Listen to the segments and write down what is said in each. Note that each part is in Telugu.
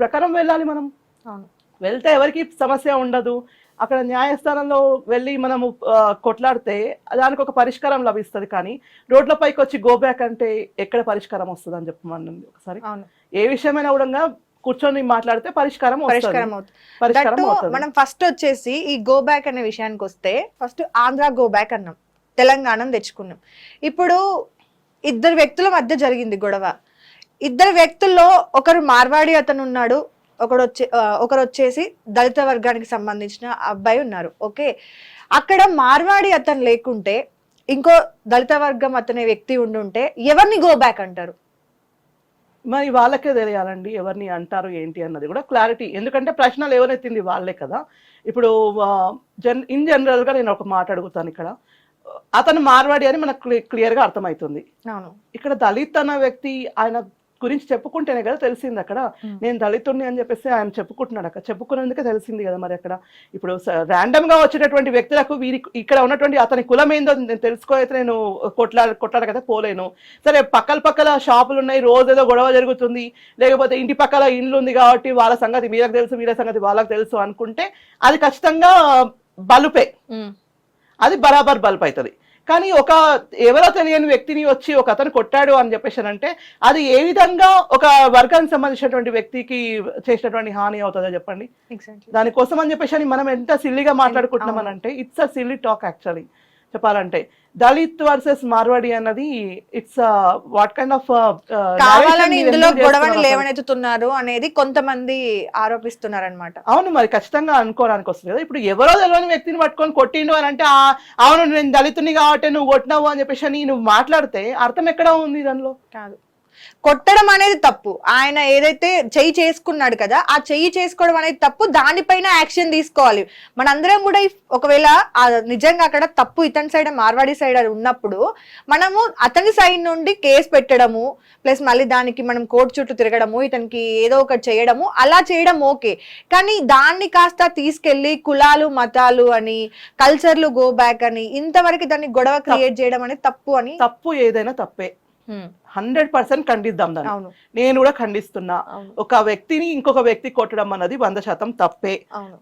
ప్రకారం వెళ్ళాలి మనం. వెళ్తే ఎవరికి సమస్య ఉండదు. అక్కడ న్యాయస్థానంలో వెళ్ళి మనము కొట్లాడితే దానికి ఒక పరిష్కారం లభిస్తుంది. కానీ రోడ్లపైకి వచ్చి గో బ్యాక్ అంటే ఎక్కడ పరిష్కారం వస్తుంది అని చెప్పమని ఒకసారి. ఏ విషయమైనా కూడా కూర్చొని మాట్లాడితే పరిష్కారం అవుతుంది. మనం ఫస్ట్ వచ్చేసి ఈ గో బ్యాక్ అనే విషయానికి వస్తే ఫస్ట్ ఆంధ్ర గో బ్యాక్ అన్నాం, తెలంగాణ తెచ్చుకున్నాం. ఇప్పుడు ఇద్దరు వ్యక్తుల మధ్య జరిగింది గొడవ. ఇద్దరు వ్యక్తుల్లో ఒకరు మార్వాడి అతను ఉన్నాడు, ఒకరు వచ్చేసి దళిత వర్గానికి సంబంధించిన అబ్బాయి ఉన్నారు. ఓకే, అక్కడ మార్వాడి అతను లేకుంటే ఇంకో దళిత వర్గం అతనే వ్యక్తి ఉండుంటే ఎవరిని గో బ్యాక్ అంటారు? మరి వాళ్ళకే తెలియాలండి ఎవరిని అంటారు ఏంటి అన్నది కూడా క్లారిటీ. ఎందుకంటే ప్రశ్నలు ఎవరెత్తింది వాళ్ళే కదా. ఇప్పుడు ఇన్ జనరల్ గా నేను ఒక మాట అడుగుతాను. ఇక్కడ అతను మార్వాడి అని మనకు క్లియర్ గా అర్థమవుతుంది. ఇక్కడ దళిత్ అన్న వ్యక్తి ఆయన గురించి చెప్పుకుంటేనే కదా తెలిసింది. అక్కడ నేను దళితుడిని అని చెప్పేసి ఆయన చెప్పుకుంటున్నాడు. అక్కడ చెప్పుకునేందుకే తెలిసింది కదా. మరి అక్కడ ఇప్పుడు ర్యాండమ్ గా వచ్చేటటువంటి వ్యక్తులకు ఇక్కడ ఉన్నటువంటి అతని కులం ఏందో నేను తెలుసుకోఅయితే నేను కొట్లాడ కదా పోలేను. సరే పక్కల షాపులు ఉన్నాయి, రోజు ఏదో గొడవ జరుగుతుంది, లేకపోతే ఇంటి పక్కల ఇండ్లు ఉంది కాబట్టి వాళ్ళ సంగతి వీళ్ళకి తెలుసు, వీళ్ళ సంగతి వాళ్ళకి తెలుసు అనుకుంటే అది ఖచ్చితంగా బలుపే, అది బరాబర్ బల్ప్ అవుతుంది. కానీ ఒక ఎవరో తెలియని వ్యక్తిని వచ్చి ఒక అతను కొట్టాడు అని చెప్పేసి అంటే అది ఏ విధంగా ఒక వర్గానికి సంబంధించినటువంటి వ్యక్తికి చేసినటువంటి హాని అవుతుందో చెప్పండి. దానికోసం అని చెప్పేసి మనం ఎంత సిల్లీగా మాట్లాడుకుంటున్నాం అని అంటే it's a silly talk actually చెప్పాలంటే. దళిత్ వర్సెస్ మార్వాడి అన్నది ఇట్స్ వాట్ కైండ్ ఆఫ్ కావాలని ఇందులో గొడవని లేవనెత్తుతున్నారు అనేది కొంతమంది ఆరోపిస్తున్నారు అనమాట. అవును, మరి ఖచ్చితంగా అనుకోవడానికి వస్తుంది కదా. ఇప్పుడు ఎవరో తెలియని వ్యక్తిని పట్టుకొని కొట్టిండు అని అంటే అవును నేను దళితుని కాబట్టి నువ్వు కొట్టినావు అని చెప్పేసి నువ్వు మాట్లాడితే అర్థం ఎక్కడ ఉంది దానిలో? కాదు, కొట్టడం అనేది తప్పు. ఆయన ఏదైతే చెయ్యి చేసుకున్నాడు కదా, ఆ చెయ్యి చేసుకోవడం అనేది తప్పు. దానిపైన యాక్షన్ తీసుకోవాలి. మనందరం కూడా ఒకవేళ నిజంగా అక్కడ తప్పు ఇతని సైడ్ మార్వాడి సైడ్ ఉన్నప్పుడు మనము అతని సైడ్ నుండి కేసు పెట్టడము ప్లస్ మళ్ళీ దానికి మనం కోర్టు చుట్టూ తిరగడము, ఇతనికి ఏదో ఒకటి చేయడము, అలా చేయడం ఓకే. కానీ దాన్ని కాస్త తీసుకెళ్లి కులాలు మతాలు అని కల్చర్లు గో బ్యాక్ అని ఇంతవరకు దాన్ని గొడవ క్రియేట్ చేయడం అనేది తప్పు. అని తప్పు ఏదైనా తప్పే, 100% ఖండిద్దాం దాన్ని. నేను కూడా ఖండిస్తున్నా. ఒక వ్యక్తిని ఇంకొక వ్యక్తి కొట్టడం అన్నది 100% తప్పే.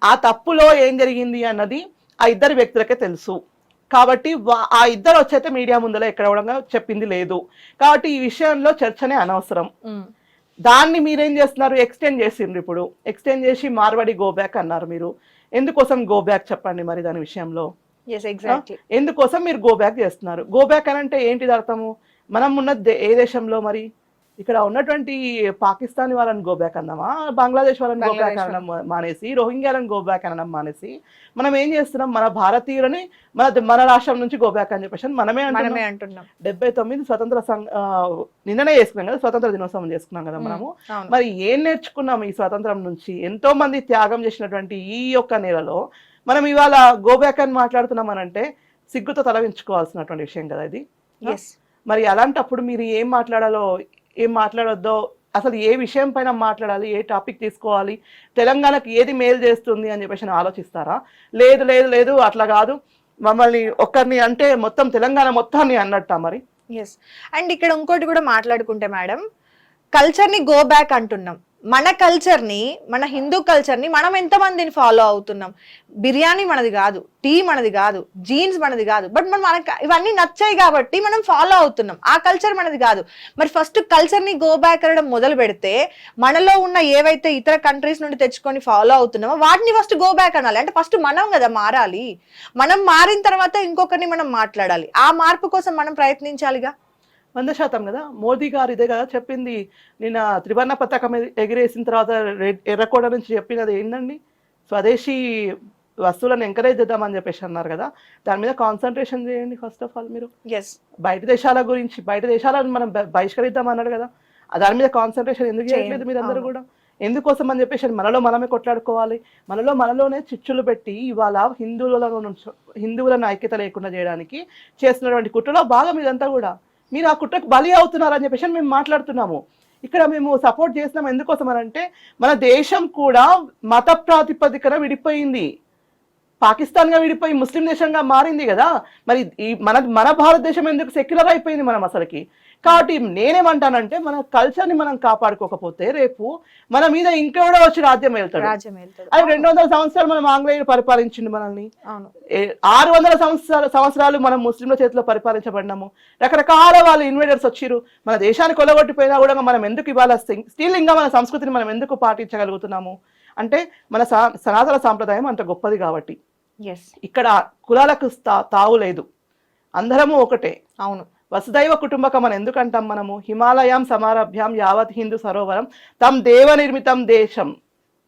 ఆ తప్పులో ఏం జరిగింది అన్నది ఆ ఇద్దరు వ్యక్తులకే తెలుసు. కాబట్టి ఆ ఇద్దరు వచ్చైతే మీడియా ముందర ఎక్కడ చెప్పింది లేదు. కాబట్టి ఈ విషయంలో చర్చనే అనవసరం. దాన్ని మీరేం చేస్తున్నారు, ఎక్స్టెండ్ చేసిండ్రు. ఇప్పుడు ఎక్స్టెండ్ చేసి మార్వాడి గో బ్యాక్ అన్నారు. మీరు ఎందుకోసం గో బ్యాక్ చెప్పండి మరి దాని విషయంలో. ఎందుకోసం మీరు గో బ్యాక్ చేస్తున్నారు? గో బ్యాక్ అని అంటే ఏంటిది అర్థము? మనం ఉన్న ఏ దేశంలో మరి ఇక్కడ ఉన్నటువంటి పాకిస్తానీ వాళ్ళని గో బ్యాక్ అన్నామా, బంగ్లాదేశ్ వాళ్ళని గో బ్యాక్ అనడం మానేసి, రోహింగ్యాలను గో బ్యాక్ అనడం మానేసి మనం ఏం చేస్తున్నాం, మన భారతీయులని మన రాష్ట్రం నుంచి గో బ్యాక్ అని చెప్పేసి మనమే అంటున్నాం. 79 స్వతంత్ర నిన్ననే చేసుకున్నాం కదా, స్వతంత్ర దినోత్సవం చేసుకున్నాం కదా మనము. మరి ఏం నేర్చుకున్నాం ఈ స్వతంత్రం నుంచి? ఎంతో మంది త్యాగం చేసినటువంటి ఈ యొక్క నెలలో మనం ఇవాళ గో బ్యాక్ అని మాట్లాడుతున్నాం అని అంటే సిగ్గుతో తలవించుకోవాల్సినటువంటి విషయం కదా ఇది. మరి అలాంటప్పుడు మీరు ఏం మాట్లాడాలో ఏం మాట్లాడొద్దో, అసలు ఏ విషయం పైన మాట్లాడాలి, ఏ టాపిక్ తీసుకోవాలి, తెలంగాణకు ఏది మేలు చేస్తుంది అని చెప్పేసి ఆలోచిస్తారా? లేదు లేదు లేదు అట్లా కాదు, మమ్మల్ని ఒక్కరిని అంటే మొత్తం తెలంగాణ మొత్తాన్ని అన్నట్టా మరి? అండ్ ఇక్కడ ఇంకోటి కూడా మాట్లాడుకుంటే మేడం, కల్చర్ని గో బ్యాక్ అంటున్నాం. మన కల్చర్ని, మన హిందూ కల్చర్ని మనం ఎంతమందిని ఫాలో అవుతున్నాం? బిర్యానీ మనది కాదు, టీ మనది కాదు, జీన్స్ మనది కాదు, బట్ మనకు ఇవన్నీ నచ్చాయి కాబట్టి మనం ఫాలో అవుతున్నాం. ఆ కల్చర్ మనది కాదు. మరి ఫస్ట్ కల్చర్ని గో బ్యాక్ అనడం మొదలు పెడితే మనలో ఉన్న ఏవైతే ఇతర కంట్రీస్ నుండి తెచ్చుకొని ఫాలో అవుతున్నామో వాటిని ఫస్ట్ గో బ్యాక్ అనాలి. అంటే ఫస్ట్ మనం కదా మారాలి. మనం మారిన తర్వాత ఇంకొకరిని మనం మాట్లాడాలి. ఆ మార్పు కోసం మనం ప్రయత్నించాలిగా. 100% కదా. మోదీ గారు ఇదే కదా చెప్పింది. నిన్న త్రివర్ణ పతాకం ఎగిరేసిన తర్వాత ఎర్రకోట నుంచి చెప్పినది ఏంటండి, స్వదేశీ వస్తువులను ఎంకరేజ్ చేద్దామని చెప్పేసి అన్నారు కదా. దాని మీద కాన్సన్ట్రేషన్ చేయండి ఫస్ట్ ఆఫ్ ఆల్. మీరు బయట దేశాల గురించి, బయట దేశాలను మనం బహిష్కరిద్దాం అన్నారు కదా, దాని మీద కాన్సన్ట్రేషన్ ఎందుకు చేయట్లేదు మీరందరూ కూడా? ఎందుకోసం అని చెప్పేసి మనలో మనమే కొట్లాడుకోవాలి. మనలోనే చిచ్చులు పెట్టి ఇవాళ హిందువులను ఐక్యత లేకుండా చేయడానికి చేస్తున్నటువంటి కుట్రలో భాగం ఇదంతా కూడా. మీరు ఆ కుట్రకు బలి అవుతున్నారని చెప్పేసి మేము మాట్లాడుతున్నాము. ఇక్కడ మేము సపోర్ట్ చేస్తున్నాం. ఎందుకోసం అని అంటే మన దేశం కూడా మత ప్రాతిపదికన విడిపోయింది, పాకిస్తాన్గా విడిపోయి ముస్లిం దేశంగా మారింది కదా. మరి ఈ మన భారతదేశం ఎందుకు సెక్యులర్ అయిపోయింది? మనం అసలుకి కాబట్టి నేనేమంటానంటే మన కల్చర్ ని మనం కాపాడుకోకపోతే రేపు మన మీద ఇంకెవడో వచ్చి రాజ్యం వెళ్తాడు. అది 200 సంవత్సరాలు మనం ఆంగ్లేయులు పరిపాలించింది మనల్ని, 600 సంవత్సరాలు మనం ముస్లింల చేతిలో పరిపాలించబడినాము, రకరకాల వాళ్ళు ఇన్వేడర్స్ వచ్చిరు, మన దేశాన్ని కొలగొట్టిపోయినా కూడా మనం ఎందుకు ఇవాళ స్టిల్ ఇంకా మన సంస్కృతిని మనం ఎందుకు పాటించగలుగుతున్నాము అంటే మన సనాతన సాంప్రదాయం అంత గొప్పది కాబట్టి. ఇక్కడ కులాలకు తావు లేదు, అందరము ఒకటే. అవును, వసుదైవ కుటుంబకం అని ఎందుకంటాం మనము? హిమాలయం సమారభ్యాం యావత్ హిందూ సరోవరం తం దేవ నిర్మితం దేశం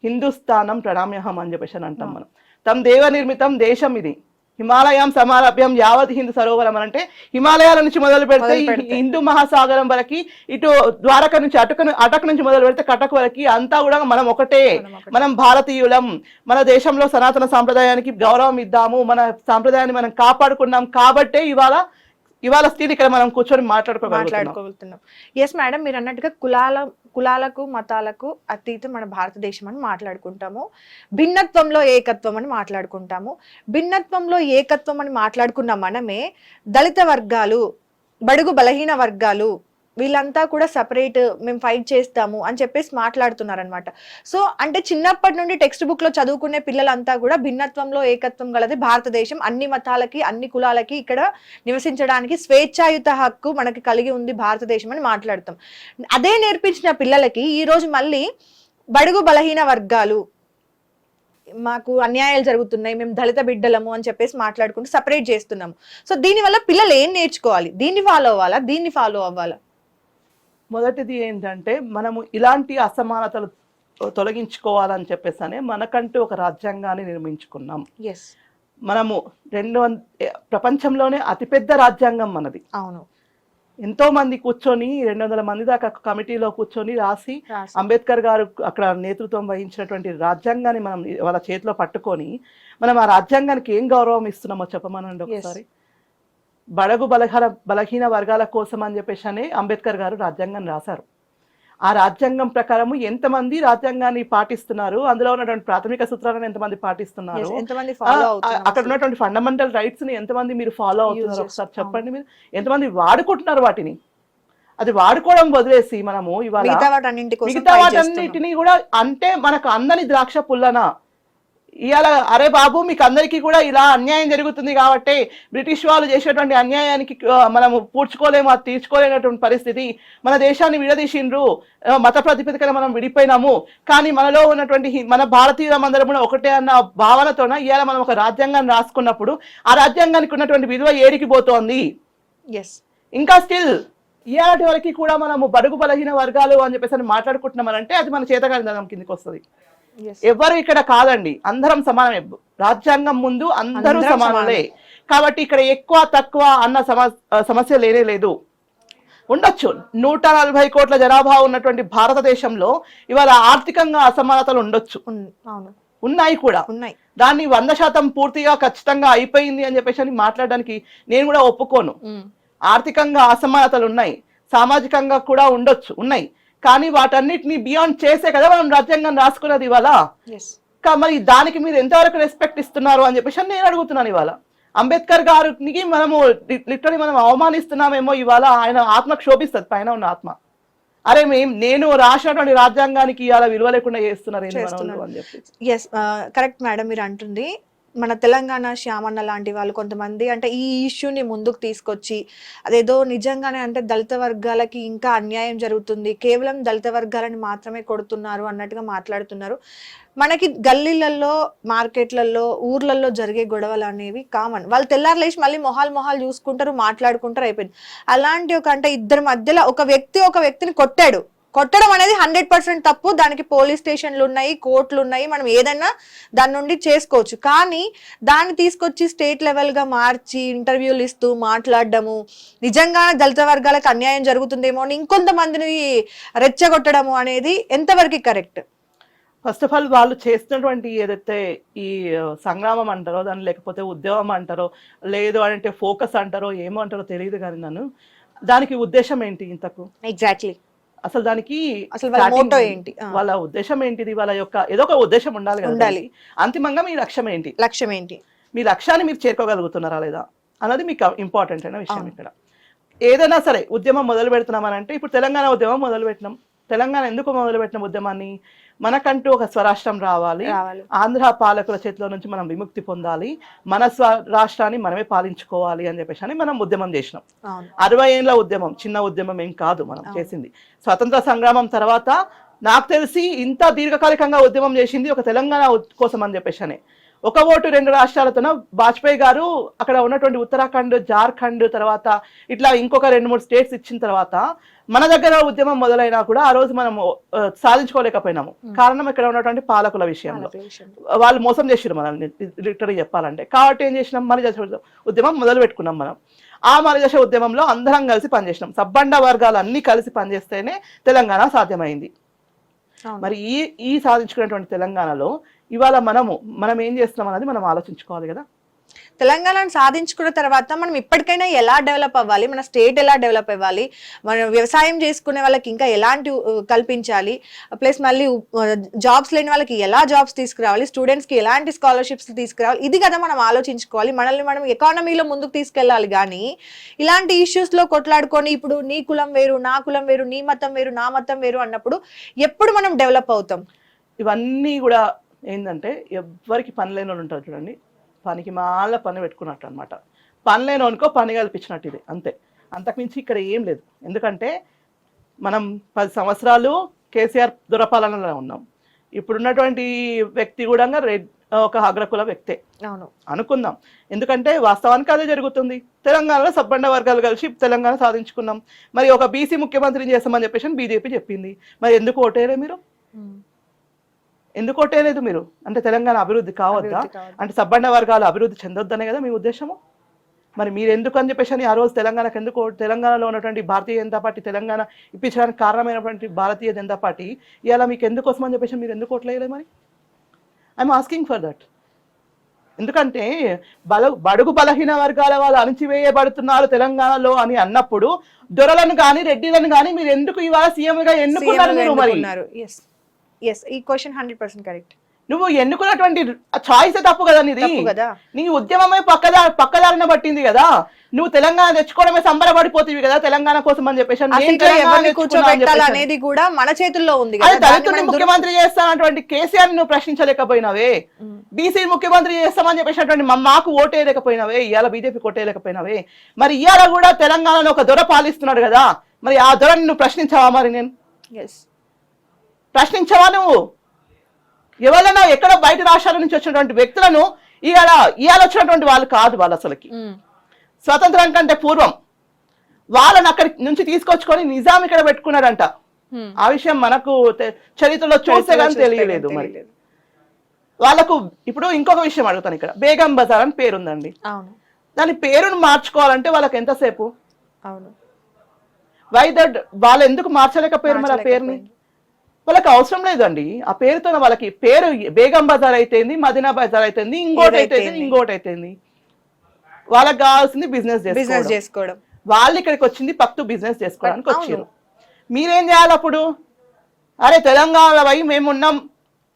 హిందుస్థానం ప్రణామ్యహం అని చెప్పేసి అని అంటాం మనం. తం దేవ నిర్మితం దేశం ఇది. హిమాలయం సమారభ్యం యావత్ హిందూ సరోవరం అని అంటే హిమాలయాల నుంచి మొదలు పెడితే హిందూ మహాసాగరం వరకు, ఇటు ద్వారక నుంచి అటక్ నుంచి మొదలు పెడితే కటక్ వరకు అంతా కూడా మనం ఒకటే. మనం భారతీయులం, మన దేశంలో సనాతన సాంప్రదాయానికి గౌరవం ఇద్దాము, మన సాంప్రదాయాన్ని మనం కాపాడుకున్నాం కాబట్టే ఇవాళ స్టిల్ ఇక్కడ మనం కూర్చొని మాట్లాడుకోగలుగుతున్నాం. ఎస్ మేడం, మీరు అన్నట్టుగా కులాలకు మతాలకు అతీతం మన భారతదేశం అని మాట్లాడుకుంటాము, భిన్నత్వంలో ఏకత్వం అని మాట్లాడుకుంటాము. భిన్నత్వంలో ఏకత్వం అని మాట్లాడుకున్న మనమే దళిత వర్గాలు, బడుగు బలహీన వర్గాలు వీళ్ళంతా కూడా సపరేట్, మేము ఫైట్ చేస్తాము అని చెప్పేసి మాట్లాడుతున్నారు అనమాట. సో అంటే చిన్నప్పటి నుండి టెక్స్ట్ బుక్ లో చదువుకునే పిల్లలంతా కూడా భిన్నత్వంలో ఏకత్వం గలది భారతదేశం, అన్ని మతాలకి అన్ని కులాలకి ఇక్కడ నివసించడానికి స్వేచ్ఛాయుత హక్కు మనకి కలిగి ఉంది భారతదేశం అని మాట్లాడతాం. అదే నేర్పించిన పిల్లలకి ఈ రోజు మళ్ళీ బడుగు బలహీన వర్గాలు, మాకు అన్యాయాలు జరుగుతున్నాయి, మేము దళిత బిడ్డలము అని చెప్పేసి మాట్లాడుకుంటూ సపరేట్ చేస్తున్నాము. సో దీనివల్ల పిల్లలు ఏం నేర్చుకోవాలి? దీన్ని ఫాలో అవ్వాలా, దీన్ని ఫాలో అవ్వాలా? మొదటిది ఏంటంటే మనము ఇలాంటి అసమానతలు తొలగించుకోవాలని చెప్పేసి మనకంటూ ఒక రాజ్యాంగాన్ని నిర్మించుకున్నాం. మనము ప్రపంచంలోనే అతిపెద్ద రాజ్యాంగం మనది. అవును, ఎంతో మంది కూర్చొని 200 మంది దాకా కమిటీలో కూర్చొని రాసి అంబేద్కర్ గారు అక్కడ నేతృత్వం వహించినటువంటి రాజ్యాంగాన్ని మనం వాళ్ళ చేతిలో పట్టుకొని మనం ఆ రాజ్యాంగానికి ఏం గౌరవం ఇస్తున్నామో చెప్పమనండి ఒకసారి. బడుగు బలహీన వర్గాల కోసం అని చెప్పేసి అంబేద్కర్ గారు రాజ్యాంగాన్ని రాశారు. ఆ రాజ్యాంగం ప్రకారము ఎంతమంది రాజ్యాంగాన్ని పాటిస్తున్నారు, అందులో ఉన్నటువంటి ప్రాథమిక సూత్రాలను ఎంతమంది పాటిస్తున్నారు, అక్కడ ఉన్నటువంటి ఫండమెంటల్ రైట్స్ ని ఎంతమంది మీరు ఫాలో అవుతున్నారు ఒకసారి చెప్పండి. మీరు ఎంతమంది వాడుకుంటున్నారు వాటిని? అది వాడుకోవడం వదిలేసి మనము ఇవాళ మిగతా వాటన్నిటిని కూడా అంటే మనకు అందని ద్రాక్ష పుల్లనా ఇవాళ అరే బాబు మీకు అందరికీ కూడా ఇలా అన్యాయం జరుగుతుంది కాబట్టి బ్రిటిష్ వాళ్ళు చేసేటువంటి అన్యాయానికి మనము పూడ్చుకోలేము, అది తీర్చుకోలేనటువంటి పరిస్థితి, మన దేశాన్ని విడదీసిండ్రు, మత ప్రాతిపదికన మనం విడిపోయినాము, కానీ మనలో ఉన్నటువంటి మన భారతీయులందరం కూడా ఒకటే అన్న భావనతోన ఇవాళ మనం ఒక రాజ్యాంగాన్ని రాసుకున్నప్పుడు ఆ రాజ్యాంగానికి ఉన్నటువంటి విలువ ఏడికి పోతోంది? ఇంకా స్టిల్ ఇవాళ వరకు కూడా మనము బడుగు బలహీన వర్గాలు అని చెప్పేసి మాట్లాడుకుంటున్నామనంటే అది మన చేతగానిదనం కిందకి వస్తుంది. ఎవరు ఇక్కడ కాదండి, అందరం సమానమే, రాజ్యాంగం ముందు అందరూ సమానులే. కాబట్టి ఇక్కడ ఎక్కువ తక్కువ అన్న సమస్య లేనే లేదు. ఉండొచ్చు 140 కోట్ల జనాభా ఉన్నటువంటి భారతదేశంలో ఇవాళ ఆర్థికంగా అసమానతలు ఉండొచ్చు, ఉన్నాయి కూడా. దాన్ని 100% పూర్తిగా ఖచ్చితంగా అయిపోయింది అని చెప్పేసి మాట్లాడడానికి నేను కూడా ఒప్పుకోను. ఆర్థికంగా అసమానతలు ఉన్నాయి, సామాజికంగా కూడా ఉన్నాయి, కానీ వాటన్నిటిని బియాండ్ చేసే కదా మనం రాజ్యాంగం రాసుకున్నది ఇవాళ. మరి దానికి మీరు ఎంతవరకు రెస్పెక్ట్ ఇస్తున్నారు అని చెప్పేసి నేను అడుగుతున్నాను. ఇవాళ అంబేద్కర్ గారికి మనము లిటరలీ మనం అవమానిస్తున్నామేమో. ఇవాళ ఆయన ఆత్మ క్షోభిస్తుంది, పైన ఉన్న ఆత్మ. అరే నేను రాసినటువంటి రాజ్యాంగానికి ఇవాళ విలువ లేకుండా చేస్తున్నారు అని చెప్పి. కరెక్ట్ మేడం, మీరు అంటుంది మన తెలంగాణ శ్యామన్న లాంటి వాళ్ళు కొంతమంది అంటే ఈ ఇష్యూని ముందుకు తీసుకొచ్చి అదేదో నిజంగానే అంటే దళిత వర్గాలకి ఇంకా అన్యాయం జరుగుతుంది, కేవలం దళిత వర్గాలని మాత్రమే కొడుతున్నారు అన్నట్టుగా మాట్లాడుతున్నారు. మనకి గల్లీలలో, మార్కెట్లలో, ఊర్లలో జరిగే గొడవలు అనేవి కామన్. వాళ్ళు తెల్లారు లేచి మళ్ళీ మొహాలు చూసుకుంటారు, మాట్లాడుకుంటారు, అయిపోయింది. అలాంటి అంటే ఇద్దరి మధ్యలో ఒక వ్యక్తిని కొట్టడం అనేది 100% తప్పు. దానికి పోలీస్ స్టేషన్లు ఉన్నాయి, కోర్టులు ఉన్నాయి, మనం ఏదైనా దాని నుండి చేసుకోవచ్చు. కానీ దాన్ని తీసుకొచ్చి స్టేట్ లెవెల్ గా మార్చి ఇంటర్వ్యూలు ఇస్తూ మాట్లాడడము, నిజంగానే దళిత వర్గాలకు అన్యాయం జరుగుతుందేమో అని ఇంకొంతమందిని రెచ్చగొట్టడము అనేది ఎంతవరకు కరెక్ట్? ఫస్ట్ ఆఫ్ ఆల్ వాళ్ళు చేస్తున్నటువంటి ఏదైతే ఈ సంగ్రామం అంటారో దాన్ని, లేకపోతే ఉద్యమం అంటారో, లేదు అంటే ఫోకస్ అంటారో, ఏమో అంటారో తెలియదు కానీ దానికి ఉద్దేశం ఏంటి ఇంతకు? ఎగ్జాక్ట్లీ అసలు దానికి ఏంటి, వాళ్ళ ఉద్దేశం ఏంటిది? వాళ్ళ యొక్క ఏదో ఒక ఉద్దేశం ఉండాలి. అంతిమంగా మీ లక్ష్యం ఏంటి? మీ లక్ష్యాన్ని మీరు చేరుకోగలుగుతున్నారా లేదా అన్నది మీకు ఇంపార్టెంట్ అయిన విషయం. ఇక్కడ ఏదైనా సరే ఉద్యమం మొదలు పెడుతున్నామని అంటే ఇప్పుడు తెలంగాణ ఉద్యమం మొదలు పెట్టినాం. తెలంగాణ ఎందుకు మొదలు పెట్టిన ఉద్యమాన్ని? మనకంటూ ఒక స్వరాష్ట్రం రావాలి, ఆంధ్ర పాలకుల చేతిలో నుంచి మనం విముక్తి పొందాలి, మన రాష్ట్రాన్ని మనమే పాలించుకోవాలి అని చెప్పేసి అని మనం ఉద్యమం చేసినాం. 60 ఏళ్ళ ఉద్యమం చిన్న ఉద్యమం ఏం కాదు మనం చేసింది. స్వతంత్ర సంగ్రామం తర్వాత నాకు తెలిసి ఇంత దీర్ఘకాలికంగా ఉద్యమం చేసింది ఒక తెలంగాణ కోసం అని చెప్పేసి అనే. ఒక ఓటు 2 రాష్ట్రాలతోన వాజ్పేయి గారు అక్కడ ఉన్నటువంటి ఉత్తరాఖండ్, జార్ఖండ్ తర్వాత ఇట్లా ఇంకొక 2-3 స్టేట్స్ ఇచ్చిన తర్వాత మన దగ్గర ఉద్యమం మొదలైనా కూడా ఆ రోజు మనం సాధించుకోలేకపోయినాము. కారణం ఇక్కడ ఉన్నటువంటి పాలకుల విషయంలో వాళ్ళు మోసం చేసారు మనల్ని లిటరరీ చెప్పాలంటే. కాబట్టి ఏం చేసినాం, మలిదశ ఉద్యమం మొదలు పెట్టుకున్నాం మనం. ఆ మలిదశ ఉద్యమంలో అందరం కలిసి పనిచేసినాం. సబ్బండ వర్గాలు అన్ని కలిసి పనిచేస్తేనే తెలంగాణ సాధ్యమైంది. మరి ఈ సాధించుకున్నటువంటి తెలంగాణలో ఇవాళ మనం ఏం చేస్తున్నాం అనేది మనం ఆలోచించుకోవాలి కదా. తెలంగాణను సాధించుకున్న తర్వాత మనం ఇప్పటికైనా ఎలా డెవలప్ అవ్వాలి, మన స్టేట్ ఎలా డెవలప్ అవ్వాలి, మన వ్యవసాయం చేసుకునే వాళ్ళకి ఇంకా ఎలాంటి కల్పించాలి, ప్లస్ మళ్ళీ జాబ్స్ లేని వాళ్ళకి ఎలా జాబ్స్ తీసుకురావాలి, స్టూడెంట్స్కి ఎలాంటి స్కాలర్షిప్స్ తీసుకురావాలి, ఇది కదా మనం ఆలోచించుకోవాలి. మనల్ని మనం ఎకానమీలో ముందుకు తీసుకెళ్ళాలి. కానీ ఇలాంటి ఇష్యూస్లో కొట్లాడుకొని ఇప్పుడు నీ కులం వేరు, నా కులం వేరు, నీ మతం వేరు, నా మతం వేరు అన్నప్పుడు ఎప్పుడు మనం డెవలప్ అవుతాం? ఇవన్నీ కూడా ఏంటంటే ఎవ్వరికి పని లేని వాళ్ళు ఉంటారు చూడండి, పనికి మాల పని పెట్టుకున్నట్టు అనమాట. పని లేని అనుకో పని కల్పించినట్టు ఇది అంతే, అంతకుమించి ఇక్కడ ఏం లేదు. ఎందుకంటే మనం 10 సంవత్సరాలు కేసీఆర్ దురపాలనలో ఉన్నాం. ఇప్పుడున్నటువంటి వ్యక్తి కూడా ఒక అగ్రకుల వ్యక్తే అనుకుందాం. ఎందుకంటే వాస్తవానికి అదే జరుగుతుంది. తెలంగాణలో సబ్బండ వర్గాలు కలిసి తెలంగాణ సాధించుకున్నాం. మరి ఒక బీసీ ముఖ్యమంత్రిని చేస్తామని చెప్పేసి బీజేపీ చెప్పింది. మరి ఎందుకు ఓటేరే మీరు? ఎందుకు ఓటేయలేదు మీరు? అంటే తెలంగాణ అభివృద్ధి కావద్దా? అంటే సబ్బండ వర్గాలు అభివృద్ధి చెందొద్దనే కదా మీ ఉద్దేశము? మరి మీరు ఎందుకు అని చెప్పేసి అని ఆ రోజు తెలంగాణకు ఎందుకు, తెలంగాణలో ఉన్నటువంటి భారతీయ జనతా పార్టీ తెలంగాణ ఇప్పించడానికి కారణమైనటువంటి భారతీయ జనతా పార్టీ ఇవాళ మీకు ఎందుకోసం అని చెప్పేసి మీరు ఎందుకు ఓట్లేయలేదు? మరి ఐఎమ్ ఆస్కింగ్ ఫర్ దట్. ఎందుకంటే బడుగు బలహీన వర్గాల వాళ్ళు అణచివేయబడుతున్నారు తెలంగాణలో అని అన్నప్పుడు దొరలను కానీ రెడ్డిలను కానీ మీరు ఎందుకు ఇవాళ సీఎంగా ఎన్నుకున్నారు? మీరు మరి ఈ క్వశ్చన్ 100% కరెక్ట్. నువ్వు ఎన్నుకున్నటువంటి చాయిస్ తప్పు కదా నీది. నీ ఉద్యమమే పక్కదారిన పట్టింది కదా. నువ్వు తెలంగాణ తెచ్చుకోవడమే సంబరపడిపోతుంది కదా తెలంగాణ కోసం అని చెప్పేసి. అనేది కూడా మన చేతుల్లో ఉంది. దళితుడిని ముఖ్యమంత్రి చేస్తానటువంటి కేసీఆర్ నువ్వు ప్రశ్నించలేకపోయినావే, బీసీ ముఖ్యమంత్రి చేస్తామని చెప్పేసినటువంటి మాకు ఓటేయలేకపోయినావే, ఇవాళ బీజేపీ ఓటేయలేకపోయినావే. మరి ఇవాళ కూడా తెలంగాణలో ఒక దొర పాలిస్తున్నాడు కదా, మరి ఆ దొరని నువ్వు ప్రశ్నించావా? మరి నేను ప్రశ్నించావా? నువ్వు ఎవరైనా ఎక్కడ బయట రాష్ట్రాల నుంచి వచ్చినటువంటి వ్యక్తులను ఇవాళ వచ్చినటువంటి వాళ్ళు కాదు. వాళ్ళు అసలుకి స్వతంత్రం కంటే పూర్వం వాళ్ళని అక్కడి నుంచి తీసుకొచ్చుకొని నిజాం ఇక్కడ పెట్టుకున్నాడంట. ఆ విషయం మనకు చరిత్రలో చూస్తే కానీ తెలియలేదు. మరి వాళ్ళకు ఇప్పుడు ఇంకొక విషయం అడుగుతాను. ఇక్కడ బేగం బజార్ అని పేరుందండి, దాని పేరును మార్చుకోవాలంటే వాళ్ళకి ఎంతసేపు? వై దట్ వాళ్ళు ఎందుకు మార్చలేకపోయారు మరి ఆ పేరుని? వాళ్ళకి అవసరం లేదండి ఆ పేరుతో. వాళ్ళకి పేరు బేగం బజార్ అయితేంది, మదీనా బజార్ అయితేంది, ఇంకోటి అయితేంది. వాళ్ళకి కావాల్సింది బిజినెస్ చేసుకోవడం. వాళ్ళు ఇక్కడికి వచ్చింది పక్తు బిజినెస్ చేసుకోవడానికి వచ్చారు. మీరేం చేయాలి అప్పుడు? అరే తెలంగాణలో పోయి మేమున్నాం,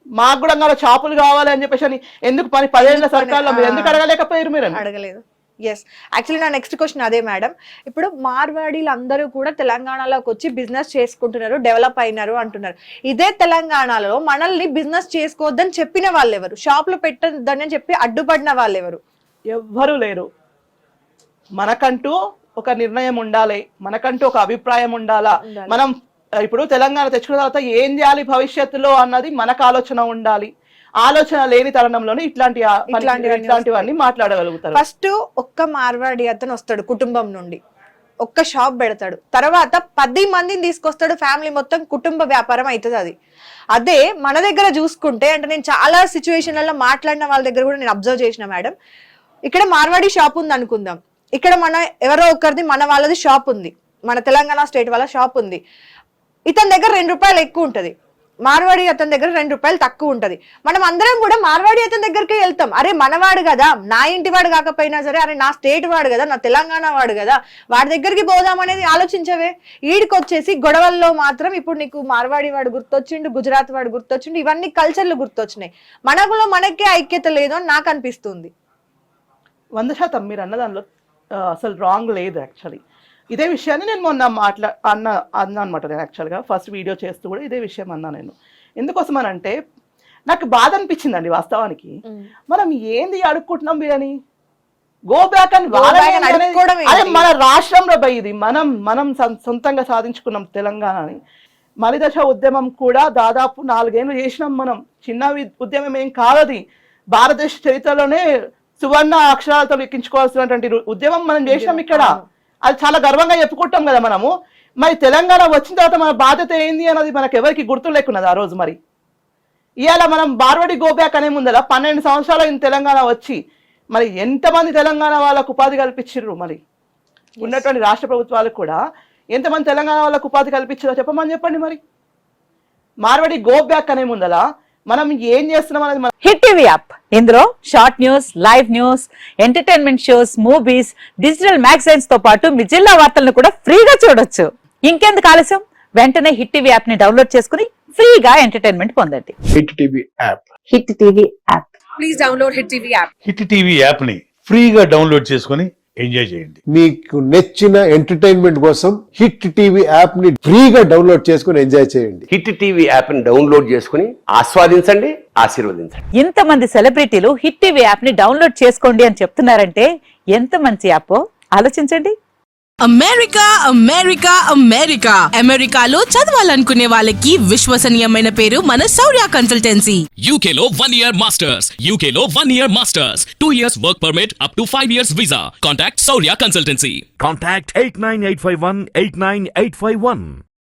మాకు కూడా షాపులు కావాలి అని చెప్పేసి అని ఎందుకు 10 ఏళ్ల సర్కార్లో మీరు ఎందుకు అడగలేకపోయారు? మీరు అడగలేదు. ఎస్, యాక్చువల్లీ నా నెక్స్ట్ క్వశ్చన్ అదే మేడం. ఇప్పుడు మార్వాడీలు అందరూ కూడా తెలంగాణలోకి వచ్చి బిజినెస్ చేసుకుంటున్నారు, డెవలప్ అయినారు అంటున్నారు. ఇదే తెలంగాణలో మనల్ని బిజినెస్ చేసుకోవద్దని చెప్పిన వాళ్ళు ఎవరు? షాపులు పెట్టద్దని చెప్పి అడ్డుపడిన వాళ్ళు ఎవరు? ఎవ్వరూ లేరు. మనకంటూ ఒక నిర్ణయం ఉండాలి, మనకంటూ ఒక అభిప్రాయం ఉండాలా. మనం ఇప్పుడు తెలంగాణ తెచ్చుకున్న తర్వాత ఏం చేయాలి భవిష్యత్తులో అన్నది మనకు ఆలోచన ఉండాలి. ఆలోచన లేని తరుణంలోనే ఇట్లాంటివన్నీ మాట్లాడగలుగుతారు. ఫస్ట్ ఒక్క మార్వాడి అతను వస్తాడు కుటుంబం నుండి, ఒక్క షాప్ పెడతాడు, తర్వాత 10 మందిని తీసుకొస్తాడు, ఫ్యామిలీ మొత్తం కుటుంబ వ్యాపారం అవుతుంది. అదే మన దగ్గర చూసుకుంటే, అంటే నేను చాలా సిచ్యువేషన్లలో మాట్లాడిన వాళ్ళ దగ్గర కూడా నేను అబ్జర్వ్ చేసిన మేడం. ఇక్కడ మార్వాడి షాప్ ఉంది అనుకుందాం, ఇక్కడ మన ఎవరో ఒకరిది మన వాళ్ళది షాప్ ఉంది, మన తెలంగాణ స్టేట్ వాళ్ళ షాప్ ఉంది. ఇతని దగ్గర 2 రూపాయలు ఎక్కువ ఉంటది, మార్వాడి అతని దగ్గర 2 రూపాయలు తక్కువ ఉంటది. మనం అందరం కూడా మార్వాడి అతని దగ్గరికి వెళ్తాం. అరే మనవాడు కదా, నా ఇంటి వాడు కాకపోయినా సరే, అరే నా స్టేట్ వాడు కదా, నా తెలంగాణ వాడు కదా, వాడి దగ్గరికి పోదాం అనేది ఆలోచించవే. ఈడికి వచ్చేసి గొడవల్లో మాత్రం ఇప్పుడు నీకు మార్వాడి వాడు గుర్తొచ్చిండు, గుజరాత్ వాడు గుర్తొచ్చిండు, ఇవన్నీ కల్చర్లు గుర్తొచ్చినాయి. మనలో మనకే ఐక్యత లేదు అని నాకు అనిపిస్తుంది. 100% మీరు అన్న దానిలో అసలు రాంగ్ లేదు. యాక్చువల్లీ ఇదే విషయాన్ని నేను మొన్న అన్నా అనమాట. నేను యాక్చువల్గా ఫస్ట్ వీడియో చేస్తూ కూడా ఇదే విషయం అన్నా నేను. ఎందుకోసం అని అంటే నాకు బాధ అనిపించిందండి వాస్తవానికి. మనం ఏంది అడుక్కుంటున్నాం బిర్యానీ, గో బ్యాక్ అని అదే మన రాష్ట్రంలో పోయి ఇది మనం సొంతంగా సాధించుకున్నాం తెలంగాణని. మలిదశ ఉద్యమం కూడా దాదాపు 4 ఏళ్ళు చేసినాం మనం. చిన్న ఉద్యమం ఏం కాదది. భారతదేశ చరిత్రలోనే సువర్ణ అక్షరాలతో లెక్కించుకోవాల్సినటువంటి ఉద్యమం మనం చేసినాం ఇక్కడ. అది చాలా గర్వంగా చెప్పుకుంటాం కదా మనము. మరి తెలంగాణ వచ్చిన తర్వాత మన బాధ్యత ఏంది అన్నది మనకు ఎవరికి గుర్తు లేకున్నది ఆ రోజు. మరి ఇవాళ మనం బార్వడి గోబ్యాక్ అనే ముందర 12 సంవత్సరాలు తెలంగాణ వచ్చి మరి ఎంతమంది తెలంగాణ వాళ్ళకు ఉపాధి కల్పించారు? మరి ఉన్నటువంటి రాష్ట్ర ప్రభుత్వాలకు కూడా ఎంతమంది తెలంగాణ వాళ్ళకు ఉపాధి కల్పించారో చెప్పండి. మరి మార్వడి గోబ్యాక్ అనే ముందర మనం ఏం చేస్తున్నాం అనేది. హిట్ టీవీ యాప్, ఇందులో short news, live news, entertainment shows, movies, digital magazines తో పాటు మీ జిల్లా వార్తలను కూడా ఫ్రీగా చూడొచ్చు. ఇంకెందుకు ఆలస్యం, వెంటనే హిట్ టీవీ యాప్ ని డౌన్లోడ్ చేసుకుని ఫ్రీగా ఎంటర్టైన్మెంట్ పొందండి. Hit TV app, hit TV app, please download hit TV app. Hit TV app ని ఫ్రీగా డౌన్లోడ్ చేసుకుని ఎంజాయ్ చేయండి. మీకు నచ్చిన ఎంటర్టైన్మెంట్ కోసం హిట్ టీవీ యాప్ ని ఫ్రీగా డౌన్లోడ్ చేసుకుని ఎంజాయ్ చేయండి. హిట్ టీవీ యాప్ ని డౌన్లోడ్ చేసుకుని ఆస్వాదించండి, ఆశీర్వదించండి. ఇంతమంది సెలబ్రిటీలు హిట్ టీవీ యాప్ ని డౌన్లోడ్ చేసుకోండి అని చెప్తున్నారంటే ఎంత మంచి యాప్ ఆలోచించండి. అమెరికా అమెరికాలో చదవాలనుకునే వాళ్ళకి విశ్వసనీయమైన పేరు మన శౌర్య కన్సల్టెన్సీ. UK లో 1 year masters, UK లో 1 year masters, 2 years work permit up to 5 years visa. Contact Saurya Consultancy. Contact 89851 89851.